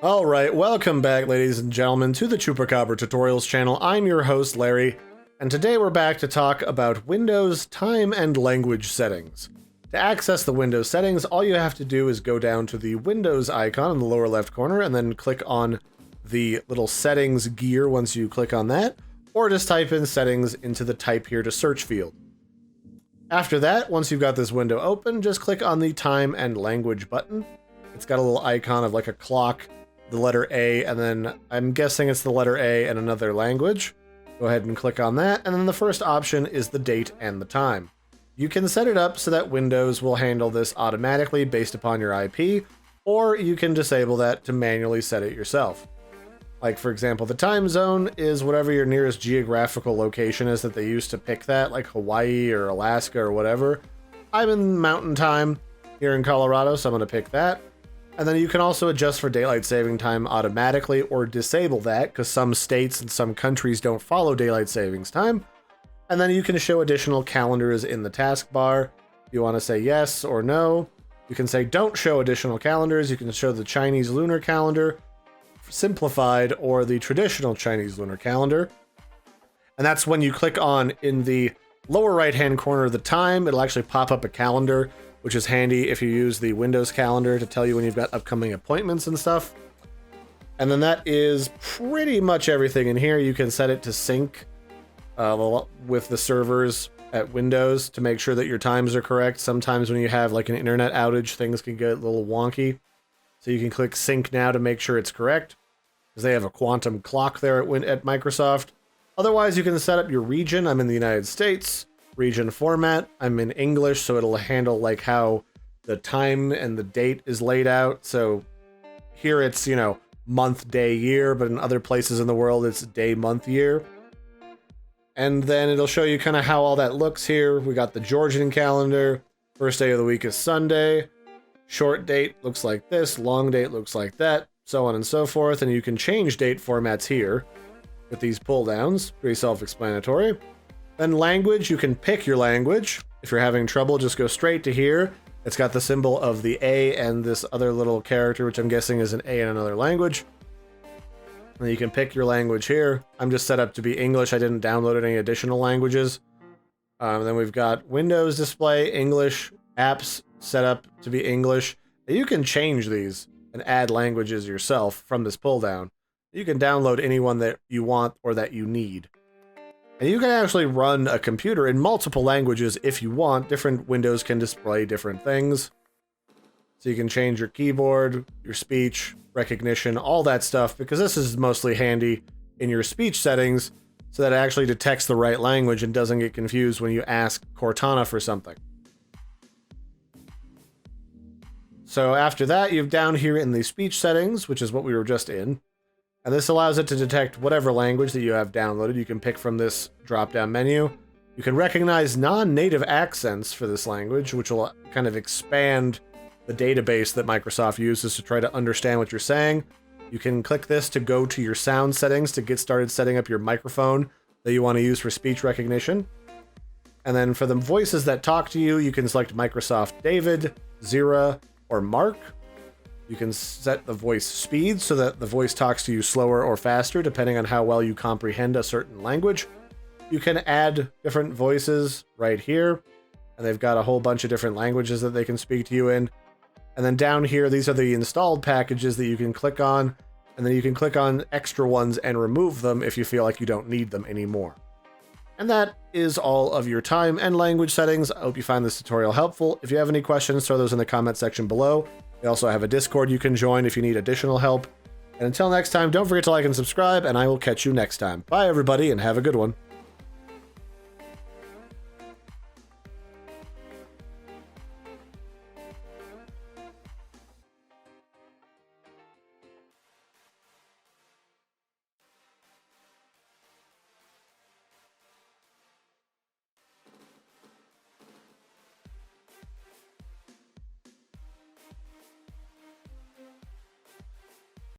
Alright, welcome back ladies and gentlemen to the Chupacabra tutorials channel. I'm your host Larry, and today we're back to talk about Windows time and language settings. To access the Windows settings, all you have to do is go down to the Windows icon in the lower left corner and then click on the little settings gear once you click on that, or just type in settings into the type here to search field. After that, once you've got this window open, just click on the time and language button. It's got a little icon of like a clock, the letter A, and then I'm guessing it's the letter A and another language. Go ahead and click on that, and then the first option is the date and the time. You can set it up so that Windows will handle this automatically based upon your IP, or you can disable that to manually set it yourself. Like for example, the time zone is whatever your nearest geographical location is that they use to pick that, like Hawaii or Alaska or whatever. I'm in Mountain Time here in Colorado, so I'm going to pick that. And then you can also adjust for daylight saving time automatically or disable that because some states and some countries don't follow daylight savings time. And then you can show additional calendars in the taskbar. If you want to say yes or no, you can say don't show additional calendars. You can show the Chinese lunar calendar, simplified, or the traditional Chinese lunar calendar. And that's when you click on in the lower right hand corner of the time, it'll actually pop up a calendar, which is handy if you use the Windows calendar to tell you when you've got upcoming appointments and stuff. And then that is pretty much everything in here. You can set it to sync with the servers at Windows to make sure that your times are correct. Sometimes when you have like an internet outage, things can get a little wonky. So you can click sync now to make sure it's correct, because they have a quantum clock there at Microsoft. Otherwise, you can set up your region. I'm in the United States. Region format, I'm in English, so it'll handle like how the time and the date is laid out. So here it's, you know, month, day, year, but in other places in the world it's day, month, year. And then it'll show you kind of how all that looks here. We got the Georgian calendar. First day of the week is Sunday. Short date looks like this, long date looks like that, so on and so forth. And you can change date formats here with these pull downs, pretty self-explanatory. Then language, you can pick your language. If you're having trouble, just go straight to here. It's got the symbol of the A and this other little character, which I'm guessing is an A in another language. And you can pick your language here. I'm just set up to be English. I didn't download any additional languages. Then we've got Windows display, English, apps set up to be English. You can change these and add languages yourself from this pull down. You can download any one that you want or that you need. And you can actually run a computer in multiple languages if you want. Different windows can display different things. So you can change your keyboard, your speech, recognition, all that stuff, because this is mostly handy in your speech settings so that it actually detects the right language and doesn't get confused when you ask Cortana for something. So after that, you've down here in the speech settings, which is what we were just in. And this allows it to detect whatever language that you have downloaded. You can pick from this drop-down menu. You can recognize non-native accents for this language, which will kind of expand the database that Microsoft uses to try to understand what you're saying. You can click this to go to your sound settings to get started setting up your microphone that you want to use for speech recognition. And then for the voices that talk to you, you can select Microsoft David, Zira, or Mark. You can set the voice speed so that the voice talks to you slower or faster, depending on how well you comprehend a certain language. You can add different voices right here, and they've got a whole bunch of different languages that they can speak to you in. And then down here, these are the installed packages that you can click on, and then you can click on extra ones and remove them if you feel like you don't need them anymore. And that is all of your time and language settings. I hope you find this tutorial helpful. If you have any questions, throw those in the comment section below. We also have a Discord you can join if you need additional help. And until next time, don't forget to like and subscribe, and I will catch you next time. Bye, everybody, and have a good one.